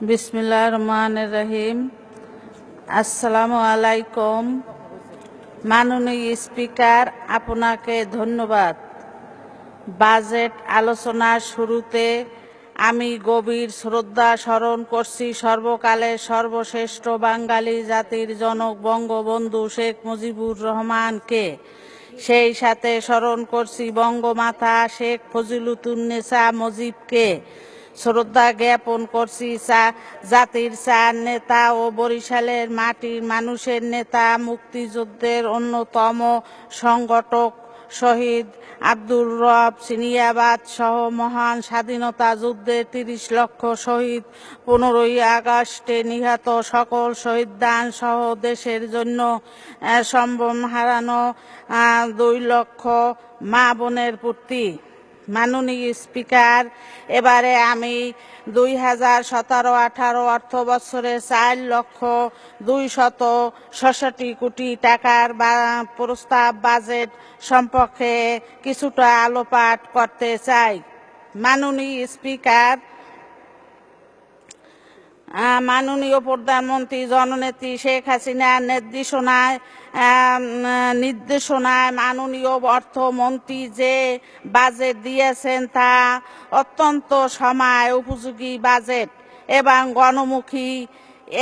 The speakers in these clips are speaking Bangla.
বিসমিল্লাহির রহমানির রহিম। আসসালামু আলাইকুম। মাননীয় স্পিকার, আপনাকে ধন্যবাদ। বাজেট আলোচনার শুরুতে আমি গভীর শ্রদ্ধা স্মরণ করছি সর্বকালের সর্বশ্রেষ্ঠ বাঙালি জাতির জনক বঙ্গবন্ধু শেখ মুজিবুর রহমানকে। সেই সাথে স্মরণ করছি বঙ্গমাতা শেখ ফজিলাতুন্নেসা মুজিবকে। শ্রদ্ধা জ্ঞাপন করছি জাতির চার নেতা ও বরিশালের মাটির মানুষের নেতা, মুক্তিযুদ্ধের অন্যতম সংগঠক শহীদ আব্দুর রব সিনিয়াবাদ সহ মহান স্বাধীনতা যুদ্ধের ৩০ লক্ষ শহীদ, ১৫ই আগস্টে নিহত সকল শহীদদান সহ দেশের জন্য সম্ভ্রম হারানো ২ লক্ষ মা বোনের প্রতি। মাননীয় স্পিকার, এবারে আমি ২০১৭-১৮ অর্থ বছরে ৪,২৬৬ কোটি টাকার প্রস্তাব বাজেট সম্পর্কে কিছুটা আলোকপাত করতে চাই। মাননীয় স্পিকার, মাননীয় প্রধানমন্ত্রী জননেত্রী শেখ হাসিনার নির্দেশনায় মাননীয় অর্থমন্ত্রী যে বাজেট দিয়েছেন তা অত্যন্ত সময় উপযোগী বাজেট এবং গণমুখী।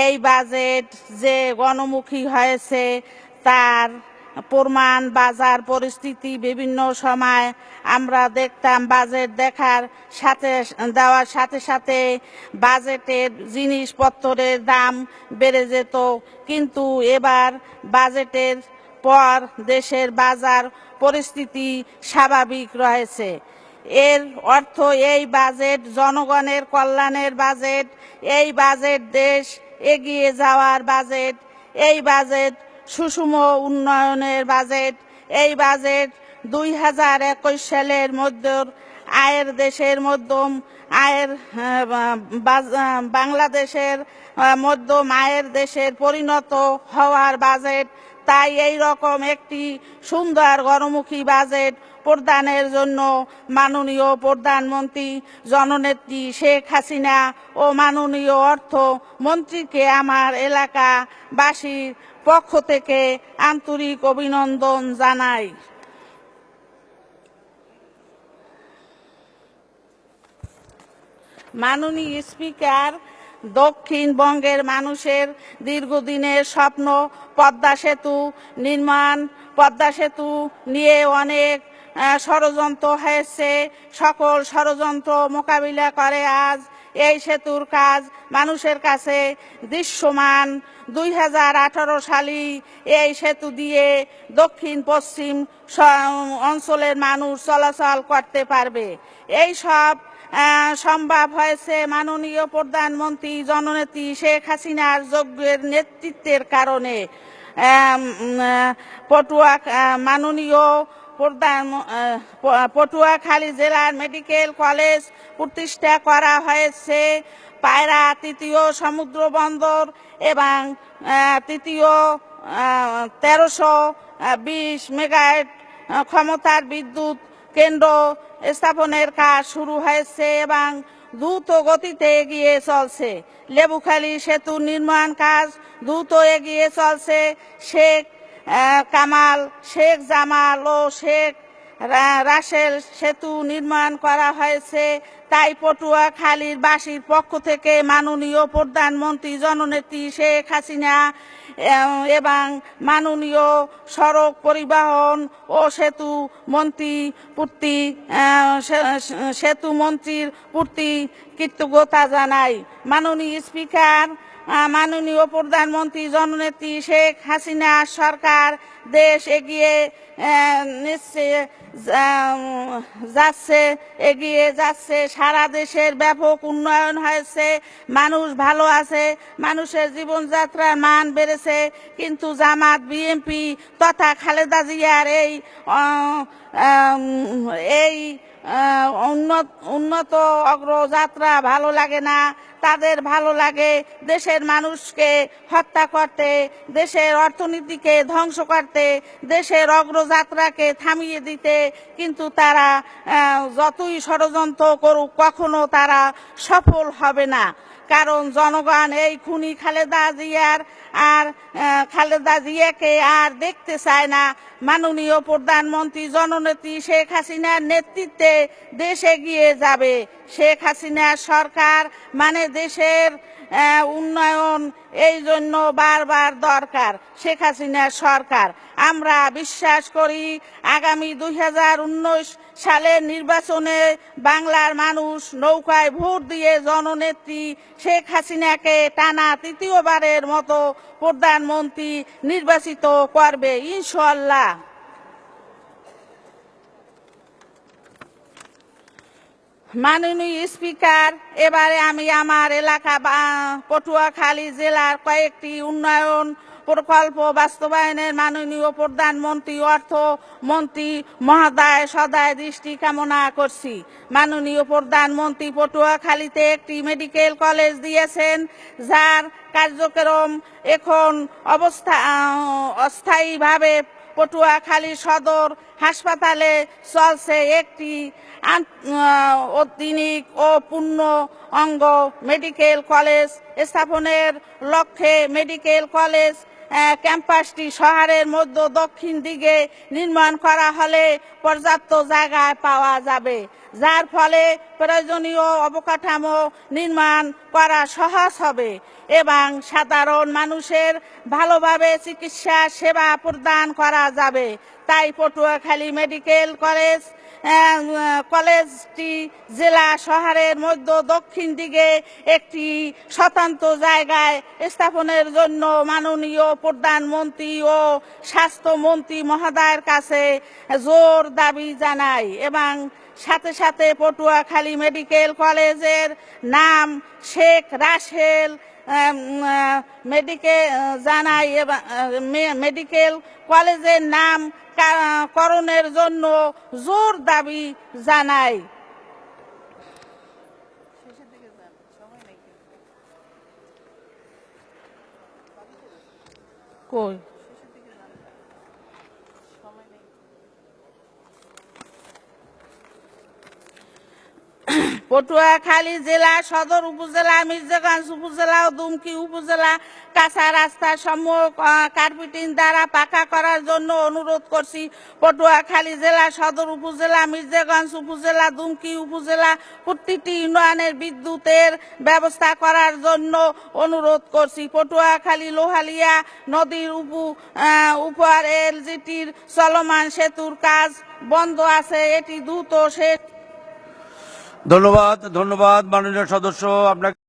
এই বাজেট যে গণমুখী হয়েছে তার প্রমাণ বাজার পরিস্থিতি। বিভিন্ন সময় আমরা দেখতাম বাজেট দেওয়ার সাথে সাথে বাজেটের জিনিসপত্রের দাম বেড়ে যেত, কিন্তু এবার বাজেটের পর দেশের বাজার পরিস্থিতি স্বাভাবিক রয়েছে। এর অর্থ এই বাজেট জনগণের কল্যাণের বাজেট, এই বাজেট দেশ এগিয়ে যাওয়ার বাজেট, এই বাজেট সুষম উন্নয়নের বাজেট। এই বাজেট ২০২১ সালের আয়ের দেশের মধ্যম আয়ের বাংলাদেশের মধ্যম আয়ের দেশের পরিণত হওয়ার বাজেট। তাই এই রকম একটি সুন্দর গণমুখী বাজেট প্রদানের জন্য মাননীয় প্রধানমন্ত্রী জননেত্রী শেখ হাসিনা ও মাননীয় অর্থমন্ত্রীকে আমার এলাকাবাসীর পক্ষ থেকে আন্তরিক অভিনন্দন জানাই। মাননীয় স্পিকার, দক্ষিণবঙ্গের মানুষের দীর্ঘদিনের স্বপ্ন পদ্মা সেতু নির্মাণ। পদ্মা সেতু নিয়ে অনেক ষড়যন্ত্র হয়েছে। সকল ষড়যন্ত্র মোকাবিলা করে আজ এই সেতুর কাজ মানুষের কাছে দৃশ্যমান। ২০১৮ সালে এই সেতু দিয়ে দক্ষিণ পশ্চিম অঞ্চলের মানুষ চলাচল করতে পারবে। এই সব সম্ভব হয়েছে মাননীয় প্রধানমন্ত্রী জননেত্রী শেখ হাসিনার যোগ্যের নেতৃত্বের কারণে। মাননীয় পটুয়াখালী জেলার মেডিকেল কলেজ প্রতিষ্ঠা করা হয়েছে। পায়রা তৃতীয় সমুদ্র বন্দর এবং তৃতীয় ১৩২০ মেগাওয়াট ক্ষমতার বিদ্যুৎ কেন্দ্র স্থাপনের কাজ শুরু হয়েছে এবং দ্রুত গতিতে এগিয়ে চলছে। লেবুখালী সেতু নির্মাণ কাজ দ্রুত এগিয়ে চলছে। শেখ কামাল, শেখ জামাল ও শেখ রাসেল সেতু নির্মাণ করা হয়েছে। তাই পটুয়াখালীর বাসীর পক্ষ থেকে মাননীয় প্রধানমন্ত্রী জননেত্রী শেখ হাসিনা এবং মাননীয় সড়ক পরিবহন ও সেতু মন্ত্রীর প্রতি কৃতজ্ঞতা জানাই। মাননীয় স্পিকার, মাননীয় প্রধানমন্ত্রী জননেত্রী শেখ হাসিনা সরকার দেশ এগিয়ে যাচ্ছে। সারা দেশের ব্যাপক উন্নয়ন হয়েছে, মানুষ ভালো আছে, মানুষের জীবনযাত্রার মান বেড়েছে। কিন্তু জামাত, বিএনপি তথা খালেদা জিয়ার এই উন্নত অগ্রযাত্রা ভালো লাগে না। তাদের ভালো লাগে দেশের মানুষকে হত্যা করতে, দেশের অর্থনীতিকে ধ্বংস করতে, দেশের অগ্রযাত্রাকে থামিয়ে দিতে। কিন্তু তারা যতই ষড়যন্ত্র করুক কখনো তারা সফল হবে না। কারণ জনগণ এই খুনি খালেদা জিয়াকে আর দেখতে চায় না। মাননীয় প্রধানমন্ত্রী জননেত্রী শেখ হাসিনার নেতৃত্বে দেশ এগিয়ে যাবে। শেখ হাসিনার সরকার মানে দেশের উন্নয়ন, এই জন্য বারবার দরকার শেখ হাসিনার সরকার। আমরা বিশ্বাস করি আগামী 2019 সালের নির্বাচনে বাংলার মানুষ নৌকায় ভোট দিয়ে জননেত্রী শেখ হাসিনাকে টানা তৃতীয়বারের মতো প্রধানমন্ত্রী নির্বাচিত করবে ইনশাআল্লাহ। মাননীয় স্পিকার, এবারে আমি আমার এলাকা পটুয়াখালী জেলার কয়েকটি উন্নয়ন প্রকল্প বাস্তবায়নের মাননীয় প্রধানমন্ত্রী অর্থমন্ত্রী মহোদয় সদয় দৃষ্টি কামনা করছি। মাননীয় প্রধানমন্ত্রী পটুয়াখালীতে একটি মেডিকেল কলেজ দিয়েছেন, যার কার্যক্রম এখন অস্থায়ীভাবে পটুয়াখালী সদর হাসপাতালে চলছে। একটি আধুনিক ও পূর্ণ অঙ্গ মেডিকেল কলেজ স্থাপনের লক্ষ্যে মেডিকেল কলেজ ক্যাম্পাসটি শহরের মধ্য দক্ষিণ দিকে নির্মাণ করা হলে পর্যাপ্ত জায়গায় পাওয়া যাবে, যার ফলে প্রয়োজনীয় অবকাঠামো নির্মাণ করা সহজ হবে এবং সাধারণ মানুষের ভালোভাবে চিকিৎসা সেবা প্রদান করা যাবে। তাই পটুয়াখালী মেডিকেল কলেজটি জেলা শহরের মধ্য দক্ষিণ দিকে একটি স্বতন্ত্র জায়গায় স্থাপনের জন্য মাননীয় প্রধানমন্ত্রী ও স্বাস্থ্যমন্ত্রী মহোদয়ের কাছে জোর দাবি জানাই এবং সাথে সাথে পটুয়াখালী মেডিকেল কলেজের নাম শেখ রাসেল মেডিকেল কলেজের নাম করণের জন্য জোর দাবি জানাই। কই পটুয়াখালী জেলা সদর উপজেলা, মির্জাগঞ্জ উপজেলা ও দুমকি উপজেলা কাঁচা রাস্তা সমূহ কার্পেটিং দ্বারা পাকা করার জন্য অনুরোধ করছি। পটুয়াখালী জেলা সদর উপজেলা, মির্জাগঞ্জ উপজেলা, দুমকি উপজেলা প্রতিটি ইউনিয়নের বিদ্যুতের ব্যবস্থা করার জন্য অনুরোধ করছি। পটুয়াখালী লোহালিয়া নদীর উপর এলজিটির চলমান সেতুর কাজ বন্ধ আছে, এটি দ্রুত শেষ। ধন্যবাদ মাননীয় সদস্য আপনাকে।